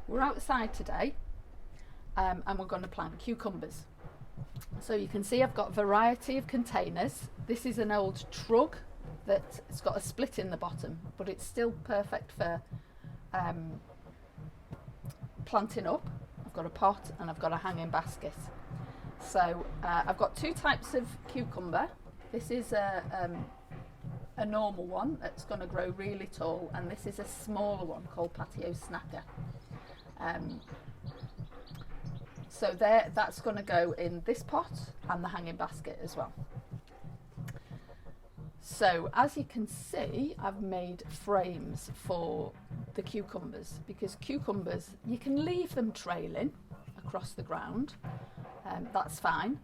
We're outside today and we're going to plant cucumbers. So you can see I've got a variety of containers. This is an old trug that's got a split in the bottom, but it's still perfect for planting up. I've got a pot and I've got a hanging basket. So I've got two types of cucumber. This is a normal one that's going to grow really tall, and this is a smaller one called patio snacker. So that's going to go in this pot and the hanging basket as well. So as you can see, I've made frames for the cucumbers, because cucumbers, you can leave them trailing across the ground, that's fine,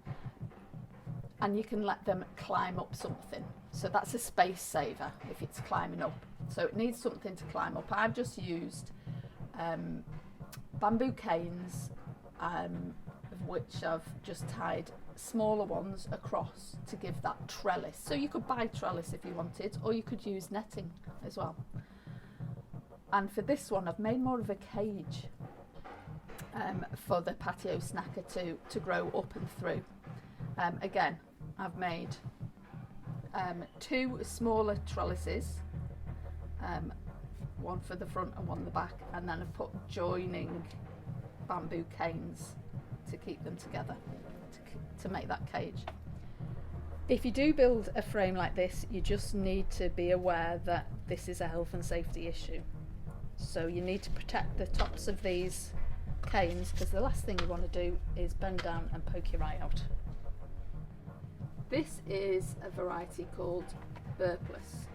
and you can let them climb up something. So that's a space saver if it's climbing up. So it needs something to climb up. I've just used bamboo canes, of which I've just tied smaller ones across to give that trellis. So you could buy trellis if you wanted, or you could use netting as well. And for this one, I've made more of a cage for the patio snacker to grow up and through. Again, I've made two smaller trellises, one for the front and one the back, and then I've put joining bamboo canes to keep them together to make that cage. If you do build a frame like this, you just need to be aware that this is a health and safety issue. So you need to protect the tops of these canes, because the last thing you want to do is bend down and poke your eye out. This is a variety called Burpless.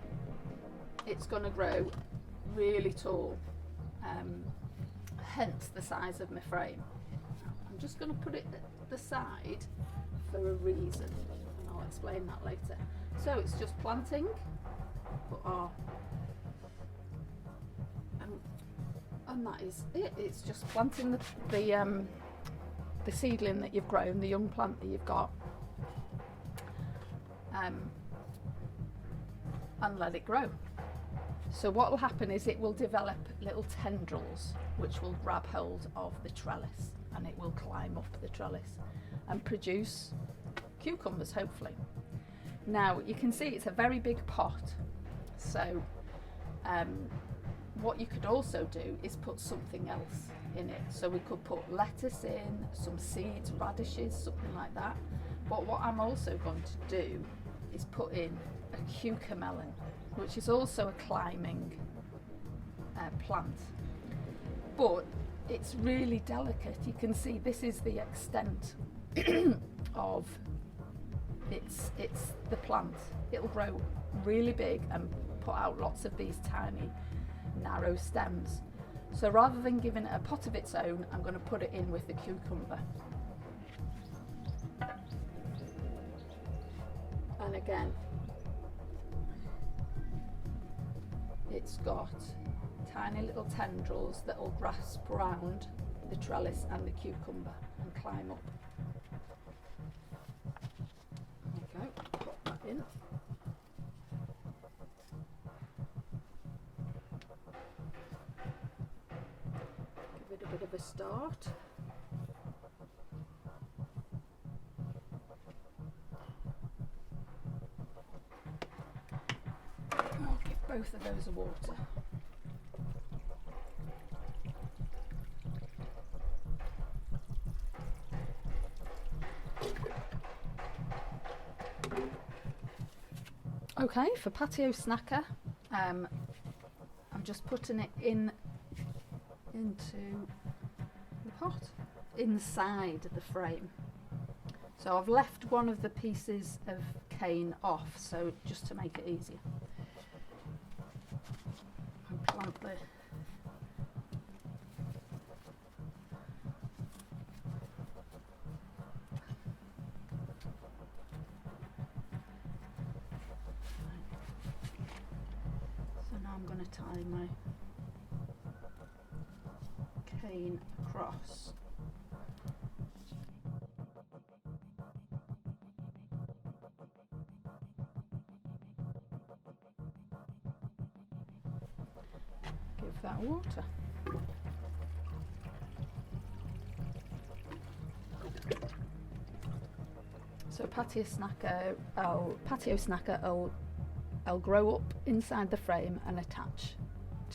It's going to grow really tall, hence the size of my frame. I'm just going to put it at the side for a reason, and I'll explain that later. So it's just planting, and that is it. It's just planting the seedling that you've grown, the young plant that you've got, and let it grow. So what will happen is it will develop little tendrils which will grab hold of the trellis, and it will climb up the trellis and produce cucumbers, hopefully. Now you can see it's a very big pot, so what you could also do is put something else in it. So we could put lettuce in, some seeds, radishes, something like that. But what I'm also going to do is put in a cucamelon, which is also a climbing plant, but it's really delicate. You can see this is the extent of it's the plant. It'll grow really big and put out lots of these tiny narrow stems. So rather than giving it a pot of its own, I'm going to put it in with the cucumber. And again, it's got tiny little tendrils that will grasp around the trellis and the cucumber and climb up. There we go, put that in. Give it a bit of a start. I'll give both of those a water. Okay, for patio snacker, I'm just putting it into the pot inside the frame. So I've left one of the pieces of cane off, so just to make it easier. And plant the I'm going to tie my cane across. Give that water. So patio snacker, I'll grow up inside the frame and attach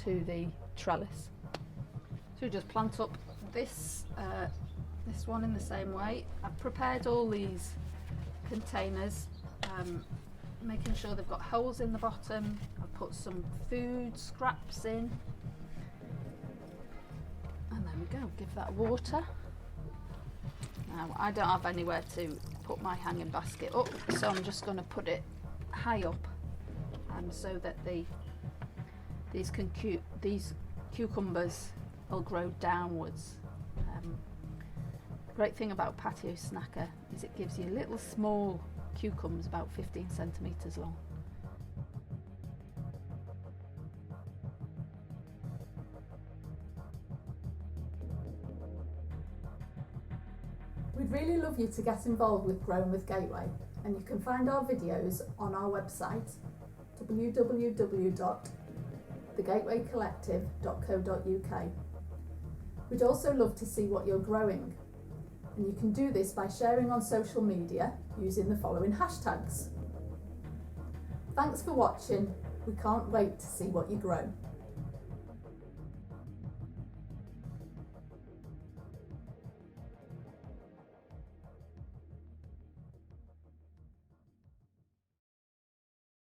to the trellis. So we just plant up this one in the same way. I've prepared all these containers, making sure they've got holes in the bottom. I've put some food scraps in, and there we go, give that water. Now I don't have anywhere to put my hanging basket up, so I'm just going to put it high up, so that these cucumbers will grow downwards. The great thing about patio snacker is it gives you little small cucumbers about 15 centimetres long. We'd really love you to get involved with Growing with Gateway, and you can find our videos on our website www.thegatewaycollective.co.uk. We'd also love to see what you're growing, and you can do this by sharing on social media using the following hashtags. Thanks for watching. We can't wait to see what you grow.